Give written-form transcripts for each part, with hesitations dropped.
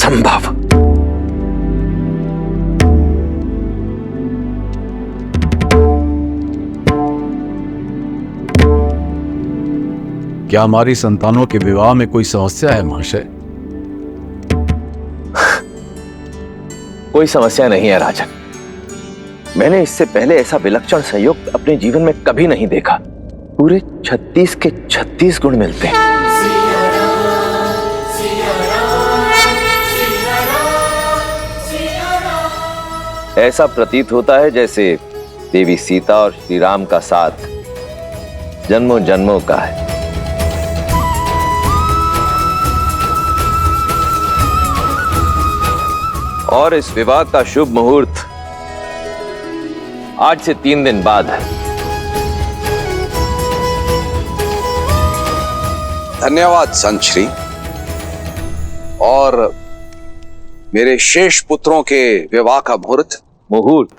असंभव। क्या हमारी संतानों के विवाह में कोई समस्या है महाशय? कोई समस्या नहीं है राजन। मैंने इससे पहले ऐसा विलक्षण संयोग अपने जीवन में कभी नहीं देखा। पूरे 36 के 36 गुण मिलते हैं। ऐसा प्रतीत होता है जैसे देवी सीता और श्री राम का साथ जन्मों जन्मों का है। और इस विवाह का शुभ मुहूर्त आज से 3 दिन बाद है। धन्यवाद संत श्री। और मेरे शेष पुत्रों के विवाह का मुहूर्त?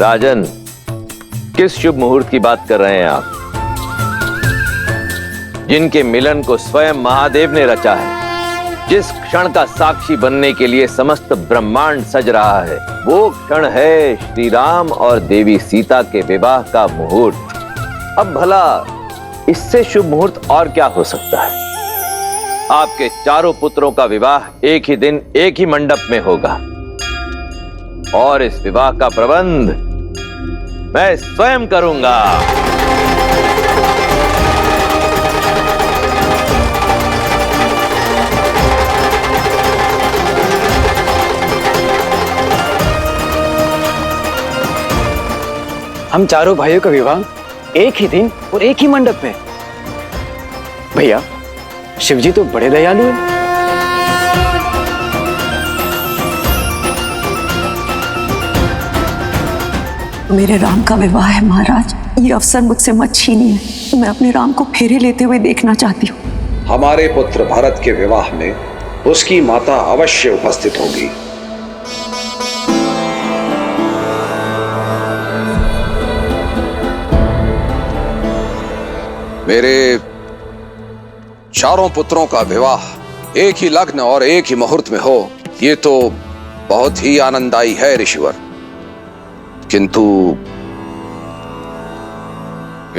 राजन, किस शुभ मुहूर्त की बात कर रहे हैं आप? जिनके मिलन को स्वयं महादेव ने रचा है, जिस क्षण का साक्षी बनने के लिए समस्त ब्रह्मांड सज रहा है, वो क्षण है श्री राम और देवी सीता के विवाह का मुहूर्त। अब भला इससे शुभ मुहूर्त और क्या हो सकता है? आपके चारों पुत्रों का विवाह एक ही दिन एक ही मंडप में होगा और इस विवाह का प्रबंध मैं स्वयं करूंगा। हम चारों भाइयों का विवाह एक ही दिन और एक ही मंडप में। भैया, शिवजी तो बड़े दयालु हैं। मेरे राम का विवाह है महाराज, ये अवसर मुझसे मत छीनिए। मैं अपने राम को फेरे लेते हुए देखना चाहती हूँ। हमारे पुत्र भरत के विवाह में उसकी माता अवश्य उपस्थित होगी। मेरे चारों पुत्रों का विवाह एक ही लग्न और एक ही मुहूर्त में हो, ये तो बहुत ही आनंददायी है ऋषिवर। किंतु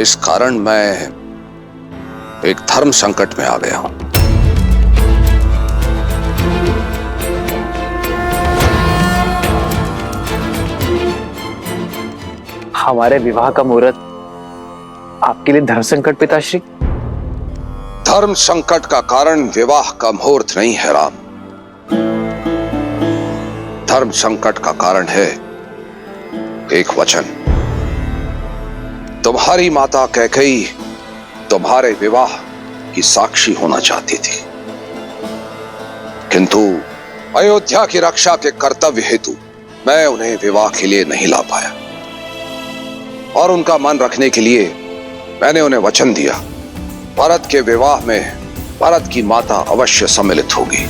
इस कारण मैं एक धर्म संकट में आ गया हूं। हमारे विवाह का मुहूर्त आपके लिए धर्म संकट? पिताश्री, धर्म संकट का कारण विवाह का मुहूर्त नहीं है राम। धर्म संकट का कारण है एक वचन। तुम्हारी माता कैकेयी तुम्हारे विवाह की साक्षी होना चाहती थी, किंतु अयोध्या की रक्षा के कर्तव्य हेतु मैं उन्हें विवाह के लिए नहीं ला पाया। और उनका मन रखने के लिए मैंने उन्हें वचन दिया, भरत के विवाह में भरत की माता अवश्य सम्मिलित होगी।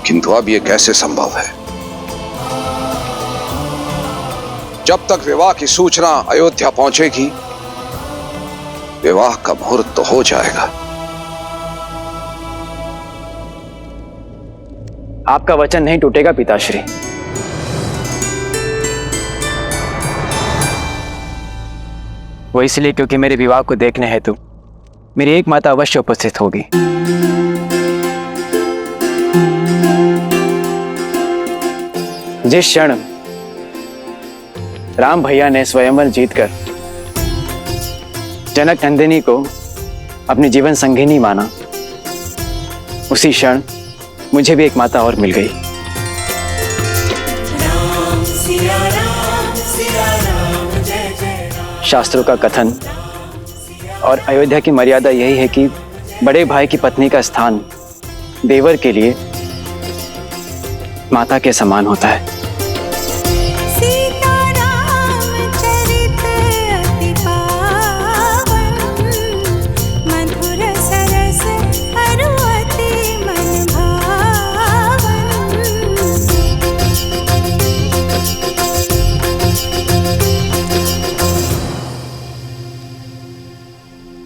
किंतु अब यह कैसे संभव है? जब तक विवाह की सूचना अयोध्या पहुंचेगी, विवाह का मुहूर्त तो हो जाएगा। आपका वचन नहीं टूटेगा पिताश्री। वो इसलिए क्योंकि मेरे विवाह को देखने हेतु मेरी एक माता अवश्य उपस्थित होगी। जिस क्षण राम भैया ने स्वयंवर जीतकर जनक नंदिनी को अपनी जीवन संगिनी माना, उसी क्षण मुझे भी एक माता और मिल गई। शास्त्रों का कथन और अयोध्या की मर्यादा यही है कि बड़े भाई की पत्नी का स्थान देवर के लिए माता के समान होता है।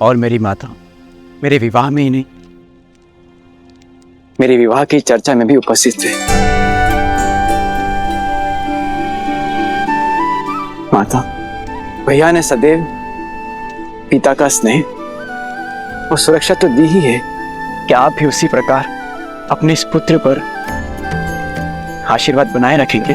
और मेरी माता मेरे विवाह में ही नहीं, मेरे विवाह की चर्चा में भी उपस्थित थे। माता, भैया ने सदैव पिता का स्नेह और सुरक्षा तो दी ही है, क्या आप भी उसी प्रकार अपने इस पुत्र पर आशीर्वाद बनाए रखेंगे?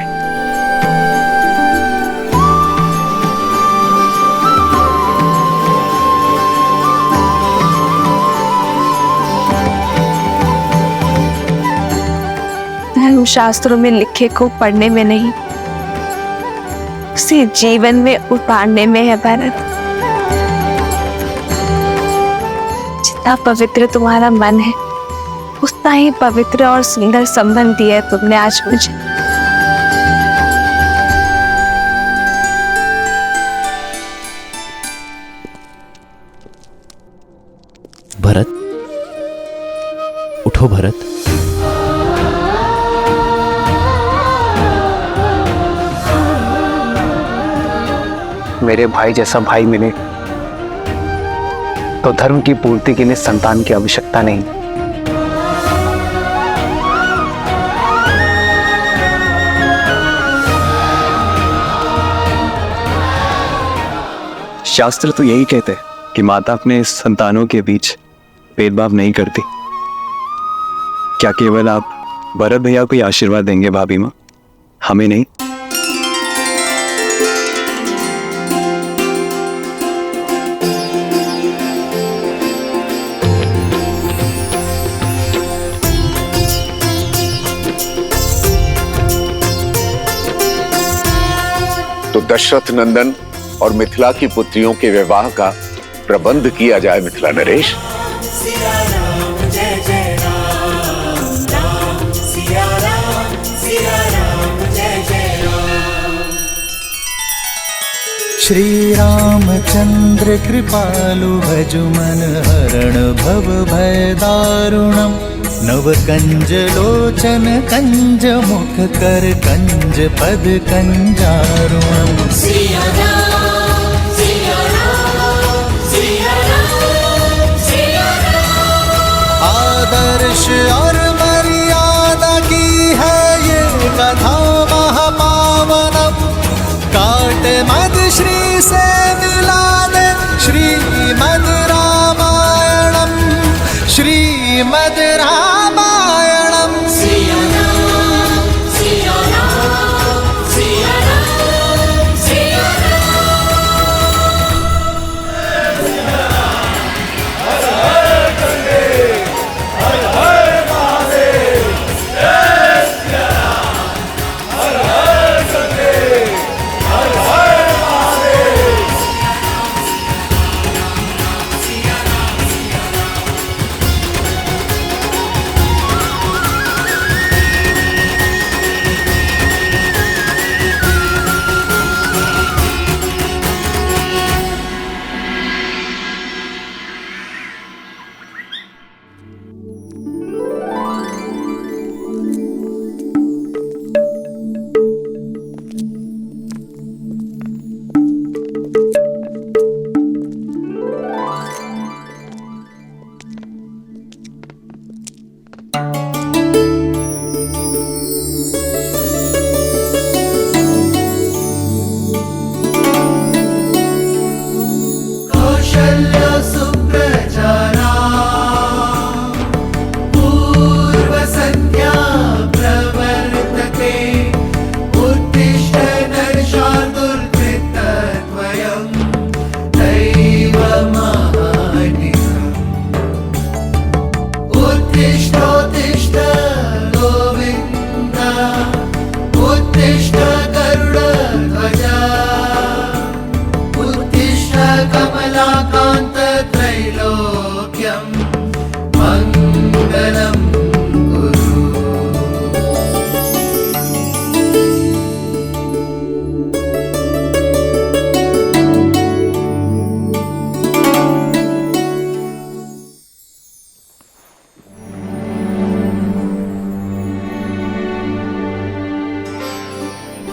धर्म शास्त्रों में लिखे को पढ़ने में नहीं, उसे जीवन में उतारने में है भरत। जितना पवित्र तुम्हारा मन है, उतना ही पवित्र और सुंदर संबंध दिया है तुमने आज मुझे। भरत, उठो भरत। मेरे भाई जैसा भाई मिले तो धर्म की पूर्ति के लिए संतान की आवश्यकता नहीं। शास्त्र तो यही कहते हैं कि माता अपने संतानों के बीच भेदभाव नहीं करती। क्या केवल आप भरत भैया को ही आशीर्वाद देंगे भाभी माँ, हमें नहीं? तो दशरथ नंदन और मिथिला की पुत्रियों के विवाह का प्रबंध किया जाए मिथिला नरेश। श्री रामचंद्र कृपालु भजु मन हरण भव भय दारुणम। नव कंज लोचन कंज मुख कर कंज पद कंजारुणम। आदर्श और मर्यादा की है ये कथा महापावनम। काट मद श्री से मिला दे श्रीमद रामायणम। श्रीमद रामायणम।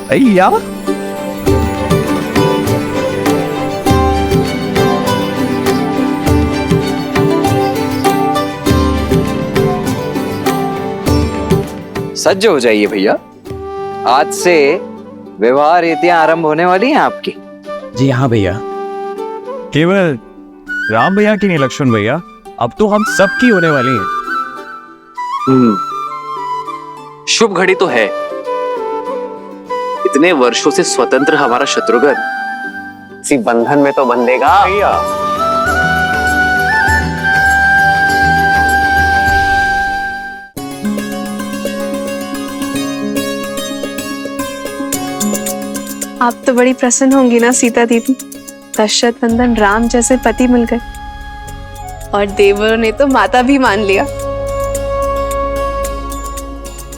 भैया सज्ज हो जाइए भैया, आज से विवाह रीतियां आरंभ होने वाली हैं आपकी। जी हाँ भैया। केवल राम भैया की नहीं लक्ष्मण भैया, अब तो हम सब की होने वाली है। शुभ घड़ी तो है। इतने वर्षों से स्वतंत्र हमारा शत्रुघ्न इसी बंधन में तो बंधेगा। भैया आप तो बड़ी प्रसन्न होंगी ना सीता दीदी, दशरथ नंदन राम जैसे पति मिल गए और देवरों ने तो माता भी मान लिया।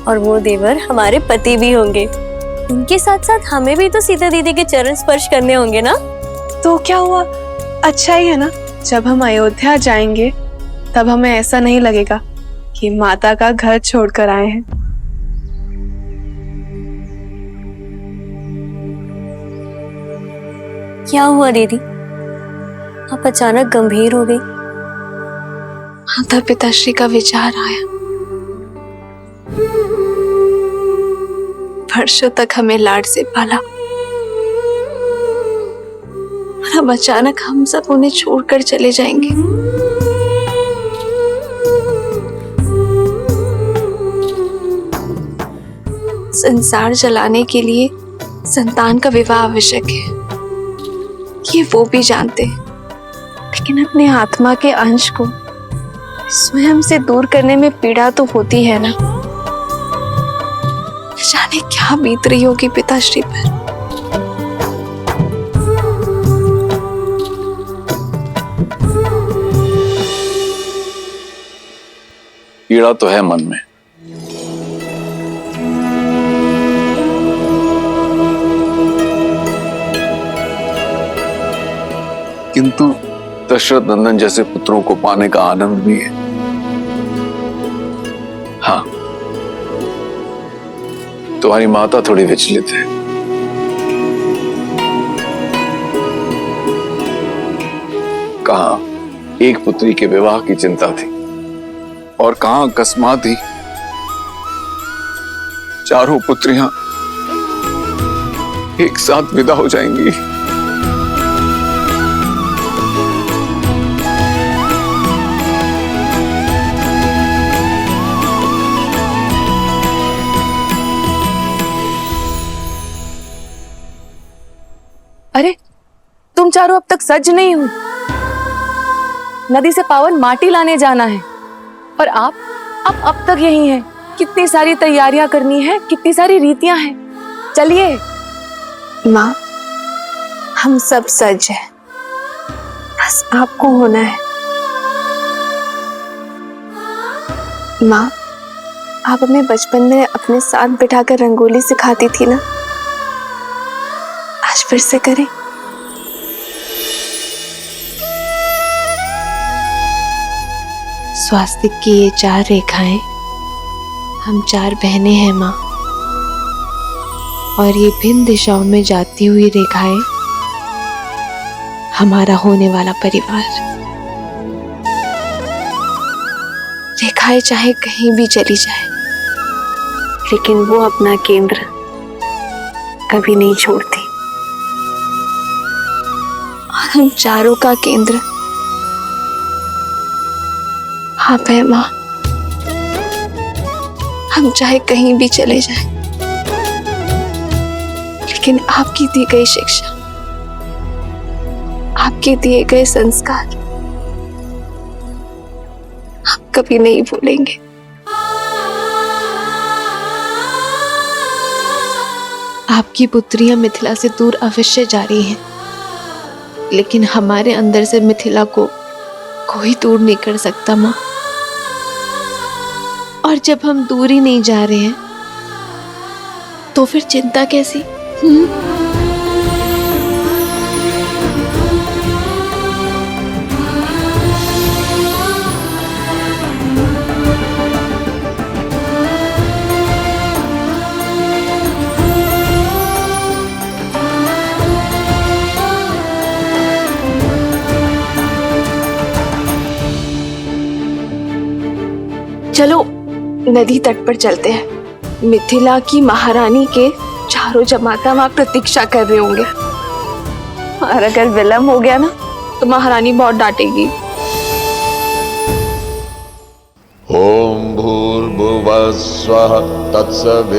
और वो देवर हमारे पति भी होंगे। उनके साथ साथ हमें भी तो सीता दीदी के चरण स्पर्श करने होंगे ना। तो क्या हुआ, अच्छा ही है ना। जब हम अयोध्या जाएंगे तब हमें ऐसा नहीं लगेगा कि माता का घर छोड़कर आए हैं। क्या हुआ दीदी, आप अचानक गंभीर हो गई? माता पिताश्री का विचार आया। वर्षों तक हमें लाड से पाला और अब अचानक हम सब उन्हें छोड़कर चले जाएंगे। संसार चलाने के लिए संतान का विवाह आवश्यक है, ये वो भी जानते हैं, लेकिन अपने आत्मा के अंश को स्वयं से दूर करने में पीड़ा तो होती है ना। जाने क्या बीत रही होगी पिताश्री पर। पीड़ा तो है मन में, किंतु दशरथ नंदन जैसे पुत्रों को पाने का आनंद भी है। हाँ, तुम्हारी माता थोड़ी विचलित है। कहाँ एक पुत्री के विवाह की चिंता थी और कहाँ अकस्मात ही चारों पुत्रियां एक साथ विदा हो जाएंगी। अरे तुम चारों अब तक सज नहीं हो। नदी से पावन माटी लाने जाना है और आप अब तक यही हैं। कितनी सारी तैयारियां करनी है, कितनी सारी रीतियां हैं। चलिए। माँ, हम सब सज हैं, बस आपको होना है। माँ, आप हमें बचपन में अपने साथ बिठाकर रंगोली सिखाती थी ना, आज फिर से करें। स्वास्तिक की ये 4 रेखाएं, हम 4 बहनें हैं माँ, और ये भिन्न दिशाओं में जाती हुई रेखाएं हमारा होने वाला परिवार। रेखाएं चाहे कहीं भी चली जाए, लेकिन वो अपना केंद्र कभी नहीं छोड़ती। और हम चारों का केंद्र आप है माँ। हम चाहे कहीं भी चले जाएं, लेकिन आपकी दी गई शिक्षा, आपके दिए गए संस्कार हम कभी नहीं भूलेंगे। आपकी पुत्रियां मिथिला से दूर अवश्य जा रही हैं, लेकिन हमारे अंदर से मिथिला को कोई दूर नहीं कर सकता माँ। और जब हम दूर ही नहीं जा रहे हैं तो फिर चिंता कैसी? चलो नदी तट पर चलते हैं, मिथिला की महारानी के चारों जमाता वहां प्रतीक्षा कर रहे होंगे, और अगर विलम्ब हो गया ना तो महारानी बहुत डांटेगी। ओम भूर्भुवः स्वः तत्सवितुर्वरेण्यं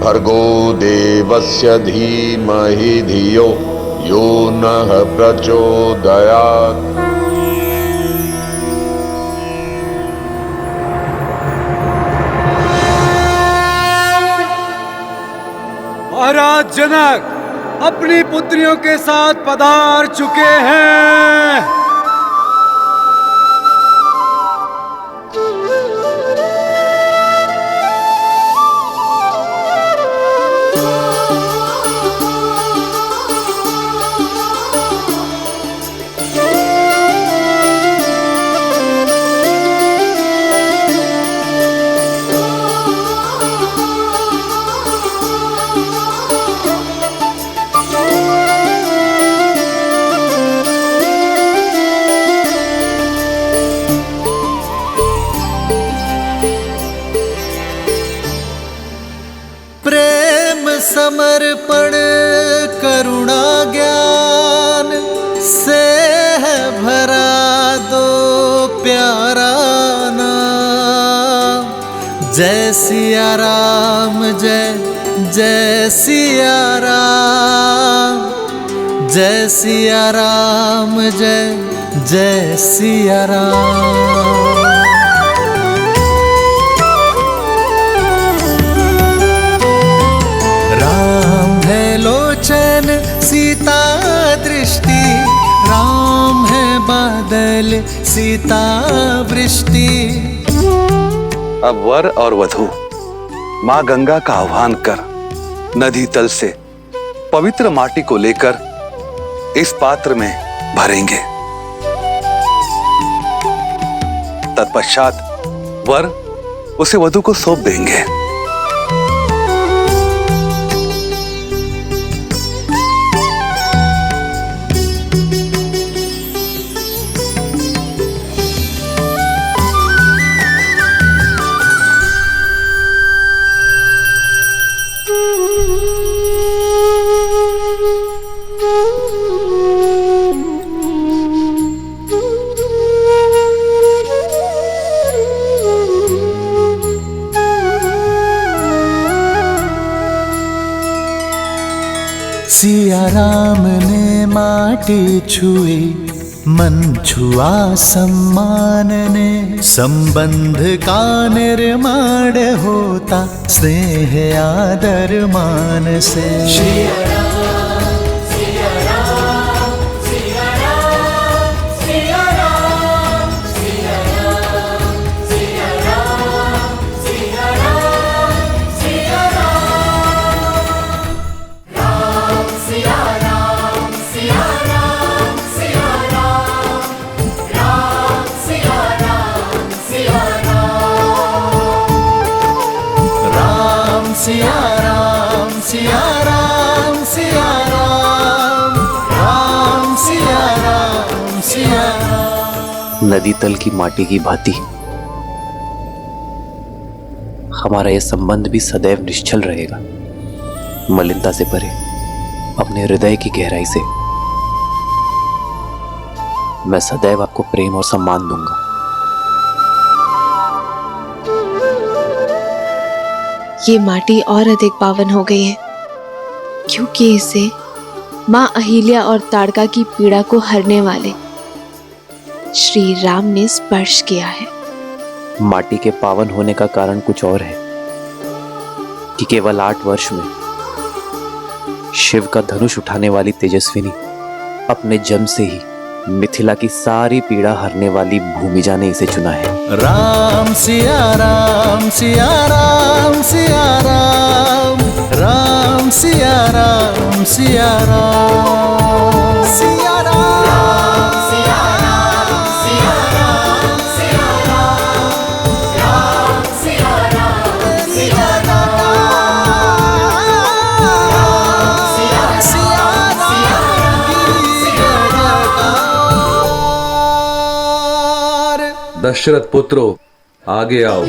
भर्गो देवस्य धीमहि धियो यो नः प्रचोदयात्। महाराज जनक अपनी पुत्रियों के साथ पधार चुके हैं। समर्पण करुणा ज्ञान से है भरा दो प्यारा नाम। जय सिया राम जय जय सिया राम, जय सिया राम जय जय सिया राम। लोचन सीता दृष्टि, राम है बादल सीता वृष्टि। अब वर और वधू माँ गंगा का आह्वान कर नदी तल से पवित्र माटी को लेकर इस पात्र में भरेंगे। तत्पश्चात वर उसे वधू को सौंप देंगे। सिया राम ने माटी छुई, मन छुआ सम्मान ने। संबंध का निर्माण होता स्नेह आदर मान से। सिया राम सिया राम सिया राम, राम सिया राम सिया राम। नदी तल की माटी की भांति हमारा यह संबंध भी सदैव निश्चल रहेगा, मलिनता से परे, अपने हृदय की गहराई से। मैं सदैव आपको प्रेम और सम्मान दूंगा। ये माटी और अधिक पावन हो गई है क्योंकि इसे माँ अहिल्या और ताड़का की पीड़ा को हरने वाले श्री राम ने स्पर्श किया है। माटी के पावन होने का कारण कुछ और है कि केवल 8 वर्ष में शिव का धनुष उठाने वाली तेजस्विनी अपने जन्म से ही मिथिला की सारी पीड़ा हरने वाली भूमिजा ने इसे चुना है। राम सिया राम सिया राम सिया राम, राम सिया राम सिया राम सिया राम सिया राम सिया राम सिया राम, राम सिया राम सिया दशरथ पुत्रो आगे आओ।